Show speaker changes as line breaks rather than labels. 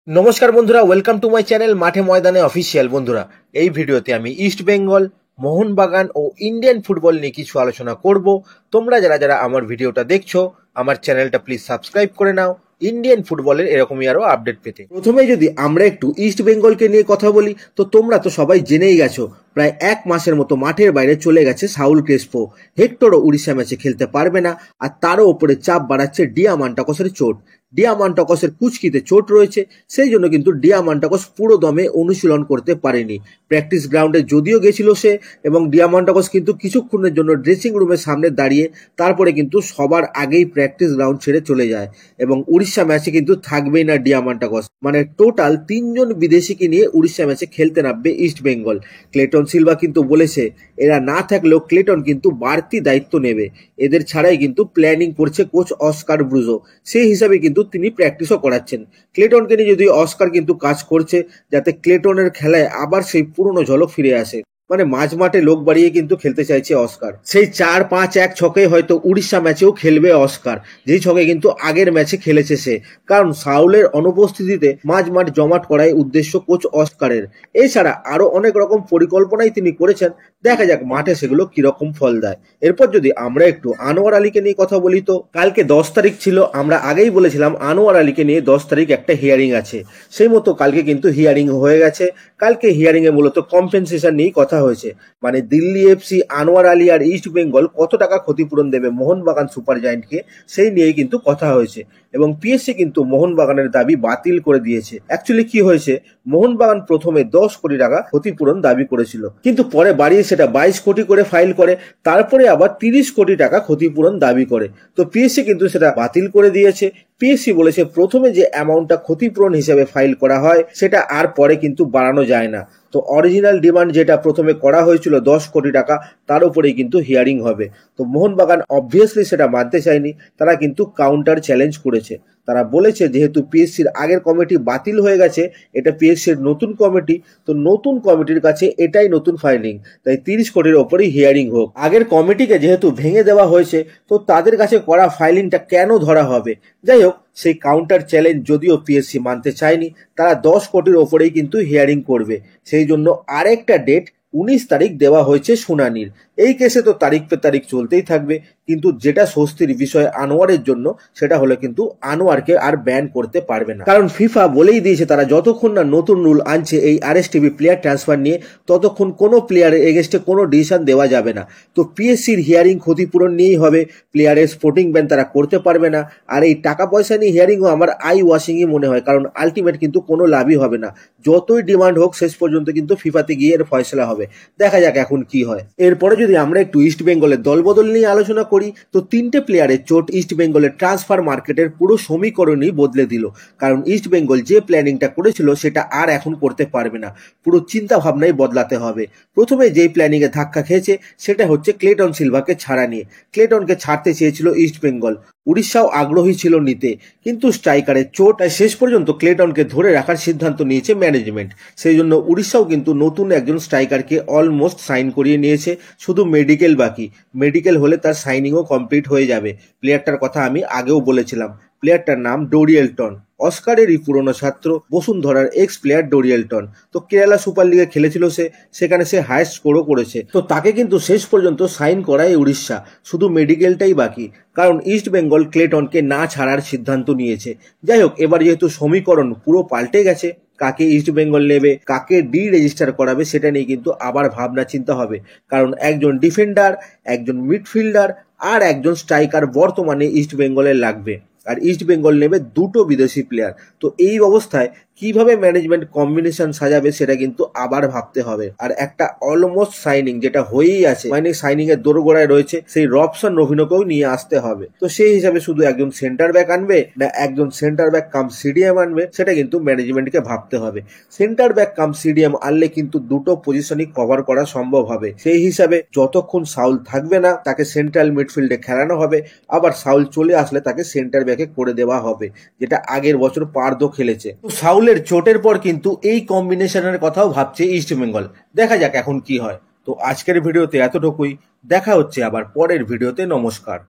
নমস্কার বন্ধুরা, welcome to my channel মাঠে ময়দানে অফিসিয়াল। বন্ধুরা, এই ভিডিওতে আমি ইস্ট বেঙ্গল, মোহনবাগান ও ইন্ডিয়ান ফুটবল নিয়ে কিছু আলোচনা করব। তোমরা যারা যারা আমার ভিডিওটা দেখছো, আমার চ্যানেলটা প্লিজ সাবস্ক্রাইব করে নাও ইন্ডিয়ান ফুটবলের এরকমই আরো আপডেট পেতে। প্রথমে যদি আমরা একটু ইস্ট বেঙ্গলকে নিয়ে কথা বলি, তো তোমরা তো সবাই জেনেই গেছো প্রায় এক মাসের মতো মাঠের বাইরে চলে গেছে সাউল ক্রেসপো। হেক্টরও উড়িষ্যা ম্যাচে খেলতে পারবে না, আর তারও ওপরে চাপ বাড়াচ্ছে ডিয়ামান্টাকসের চোট। ডিয়ামান্টাকসের কুচকিতে চোট রয়েছে, সেই জন্য কিন্তু ডিয়ামান্টাকস পুরো দমে অনুশীলন করতে পারেনি। প্র্যাকটিস গ্রাউন্ডে যদিও গেছিল সে, এবং ডিয়ামান্টাকস কিন্তু কিছুক্ষণের জন্য ড্রেসিং রুমের সামনে দাঁড়িয়ে তারপরে কিন্তু সবার আগেই প্র্যাকটিস গ্রাউন্ড ছেড়ে চলে যায়। এবং উড়িষ্যা ম্যাচে কিন্তু থাকবেই না ডিয়ামান্টাকস, মানে টোটাল 3জন বিদেশিকে নিয়ে উড়িষ্যা ম্যাচে খেলতে নামবে ইস্ট বেঙ্গল। ক্লেটন সিলভা কিন্তু বলেছে এরা না থাকলেও ক্লেটন কিন্তু বাড়তি দায়িত্ব নেবে। এদের ছাড়াই কিন্তু প্ল্যানিং করছে কোচ অস্কার ব্রুজো, সেই হিসাবে কিন্তু তিনি প্র্যাকটিসও করাচ্ছেন। ক্লেটনকে নিয়ে যদি অস্কার কিন্তু কাজ করছে যাতে ক্লেটনের খেলায় আবার সেই পুরনো ঝলক ফিরে আসে। মানে মাঝ মাঠে লোক বাড়িয়ে কিন্তু খেলতে চাইছে অস্কার। সেই 4-5-1 ছকে হয়তো উড়িষ্যা ম্যাচেও খেলবে অস্কার, যেই ছকে কিন্তু আগের ম্যাচে খেলেছে সে। কারণ সাউলের অনুপস্থিতিতে মাঝ মাঠ জমাট করাই উদ্দেশ্য কোচ অস্কারের। এছাড়া আরো অনেক রকম পরিকল্পনাই তিনি করেছেন, দেখা যাক মাঠে সেগুলো কিরকম ফল দেয়। এরপর যদি আমরা একটু আনোয়ার আলীকে নিয়ে কথা বলি, তো কালকে 10 তারিখ ছিল, আমরা আগেই বলেছিলাম আনোয়ার আলীকে নিয়ে 10 তারিখ একটা হিয়ারিং আছে। সেই মতো কালকে কিন্তু হিয়ারিং হয়ে গেছে। কালকে হিয়ারিং এ মূলত কম্পেনসেশন নিয়ে কথা হয়েছে, মানে দিল্লি এফসি, আনোয়ার আলী আর ইস্ট বেঙ্গল কত টাকা ক্ষতিপূরণ দেবে মোহনবাগান সুপার জায়েন্টকে, সেই নিয়েই কিন্তু কথা হয়েছে। এবং পিএসসি কিন্তু মোহনবাগানের দাবি বাতিল করে দিয়েছে। অ্যাকচুয়ালি কি হয়েছে, মোহনবাগান প্রথমে 10 কোটি টাকা ক্ষতিপূরণ দাবি করেছিল, কিন্তু পরে বাড়িয়ে সেটা 22 কোটি করে ফাইল করে, তারপরে আবার 30 কোটি টাকা ক্ষতিপূরণ দাবি করে। তো পিএসসি কিন্তু সেটা বাতিল করে দিয়েছে। পিএসসি বলেছে প্রথমে যে অ্যামাউন্টটা ক্ষতিপূরণ হিসেবে ফাইল করা হয় সেটা আর পরে কিন্তু বাড়ানো যায় না। তো অরিজিনাল ডিমান্ড যেটা প্রথমে করা হয়েছিল 10 কোটি টাকা, তার উপরেই কিন্তু হিয়ারিং হবে। তো মোহনবাগান অবভিয়াসলি সেটা মানতে চায়নি, তারা কিন্তু কাউন্টার চ্যালেঞ্জ করেছে। তারা বলেছে যেহেতু পিএসসির আগের কমিটি বাতিল হয়ে গেছে, এটা পিএসসির নতুন কমিটি, তো নতুন কমিটির কাছে এটাই নতুন ফাইলিং, তাই 30 কোটির ওপরেই হিয়ারিং হোক। আগের কমিটিকে যেহেতু ভেঙে দেওয়া হয়েছে, তো তাদের কাছে করা ফাইলিংটা কেন ধরা হবে? যাই হোক, সেই কাউন্টার চ্যালেঞ্জ যদিও পিএসসি মানতে চায়নি, তারা 10 কোটির ওপরেই কিন্তু হিয়ারিং করবে। সেই জন্য আরেকটা ডেট 19 তারিখ দেওয়া হয়েছে শুনানির। এই কেসে তো তারিখ পে তারিখ চলতেই থাকবে, কিন্তু যেটা স্বস্তির বিষয় আনোয়ারের জন্য, সেটা হলো কিন্তু আনোয়ারকে আর ব্যান করতে পারবে না। কারণ ফিফা বলেই দিয়েছে তারা যতক্ষণ না নতুন রুল আনছে এই আরএসটিভি প্লেয়ার ট্রান্সফার নিয়ে, ততক্ষণ কোনো প্লেয়ারের এগেনস্টে কোনো ডিসিশন দেওয়া যাবে না। তো পিএসসির হিয়ারিং ক্ষতিপূরণ নিয়েই হবে, প্লেয়ারের স্পোর্টিং ব্যান তারা করতে পারবে না। আর এই টাকা পয়সা নিয়ে হিয়ারিংও আমার আই ওয়াশিংই মনে হয়, কারণ আলটিমেট কিন্তু কোনো লাভই হবে না। যতই ডিমান্ড হোক, শেষ পর্যন্ত কিন্তু ফিফাতে গিয়ে এর ফয়সলা হবে। দেখা যাক এখন কি হয়। এরপরে যদি আমরা একটু ইস্ট বেঙ্গলের দলবদল নিয়ে আলোচনা করি, তো 3টে প্লেয়ারের চোট ইস্ট বেঙ্গলের ট্রান্সফার মার্কেটের পুরো সমীকরণই বদলে দিল। কারণ ইস্ট বেঙ্গল যে প্ল্যানিংটা করেছিল সেটা আর এখন করতে পারবে না, পুরো চিন্তা ভাবনাই বদলাতে হবে। প্রথমে যেই প্ল্যানিং এ ধাক্কা খেয়েছে সেটা হচ্ছে ক্লেটন সিলভাকে ছাড়া নিয়ে। ক্লেটনকে ছাড়তে চেয়েছিল ইস্ট বেঙ্গল, উড়িষ্যাও আগ্রহী ছিল নিতে, কিন্তু স্ট্রাইকারের চোট, শেষ পর্যন্ত ক্লেটনকে ধরে রাখার সিদ্ধান্ত নিয়েছে ম্যানেজমেন্ট। সেই জন্য উড়িষ্যাও কিন্তু নতুন একজন স্ট্রাইকারকে অলমোস্ট সাইন করিয়ে নিয়েছে, শুধু মেডিকেল বাকি। মেডিকেল হলে তার সাইনিংও কমপ্লিট হয়ে যাবে। প্লেয়ারটার কথা আমি আগেও বলেছিলাম, প্লেয়ারটার নাম ডোরিয়েলটন, অস্কারেরই পুরনো ছাত্র, বসুন্ধরার এক্স প্লেয়ার ডোরিয়েলটন। তো কেরালা সুপার লিগে খেলেছিল সে, সেখানে সে হাইয়েস্ট স্কোরও করেছে। তো তাকে কিন্তু শেষ পর্যন্ত সাইন করায় উড়িষ্যা, শুধু মেডিকেলটাই বাকি, কারণ ইস্ট বেঙ্গল ক্লেটনকে না ছাড়ার সিদ্ধান্ত নিয়েছে। যাই হোক, এবার যেহেতু সমীকরণ পুরো পাল্টে গেছে, কাকে ইস্ট বেঙ্গল নেবে, কাকে ডি রেজিস্টার করাবে, সেটা নিয়ে কিন্তু আবার ভাবনা চিন্তা হবে। কারণ একজন ডিফেন্ডার, একজন মিডফিল্ডার আর একজন স্ট্রাইকার বর্তমানে ইস্ট বেঙ্গলের লাগবে, আর ইস্ট বেঙ্গল নেবে 2টো বিদেশি প্লেয়ার। তো এই অবস্থায় কিভাবে ম্যানেজমেন্ট কম্বিনেশন সাজাবে সেটা কিন্তু আবার ভাবতে হবে। আর একটা অলমোস্ট সাইনিং যেটা হয়েই আছে, মানে সাইনিং এর দোরগোড়ায় রয়েছে, সেই রবসন রবিনকেও নিয়ে আসতে হবে। তো সেই হিসাবে শুধু একজন সেন্টার ব্যাক আনবে না একজন সেন্টার ব্যাক কাম সিডিএম আনবে, সেটা কিন্তু ম্যানেজমেন্টকে ভাবতে হবে। সেন্টার ব্যাক কাম সিডিএম আনলে কিন্তু 2টো পজিশনই কভার করা সম্ভব হবে। সেই হিসাবে যতক্ষণ সাউল থাকবে না তাকে সেন্ট্রাল মিডফিল্ডে খেলানো হবে, আবার সাউল চলে আসলে তাকে সেন্টার ব্যাকে করে দেওয়া হবে, যেটা আগের বছর পার্দো খেলেছে। তো সাউলের চোটের পর কিন্তু এই কম্বিনেশনের কথাও ভাবছে ইস্ট বেঙ্গল। দেখা যাক এখন কি হয়। তো আজকের ভিডিওতে এতটুকুই, দেখা হচ্ছে আবার পরের ভিডিওতে। নমস্কার।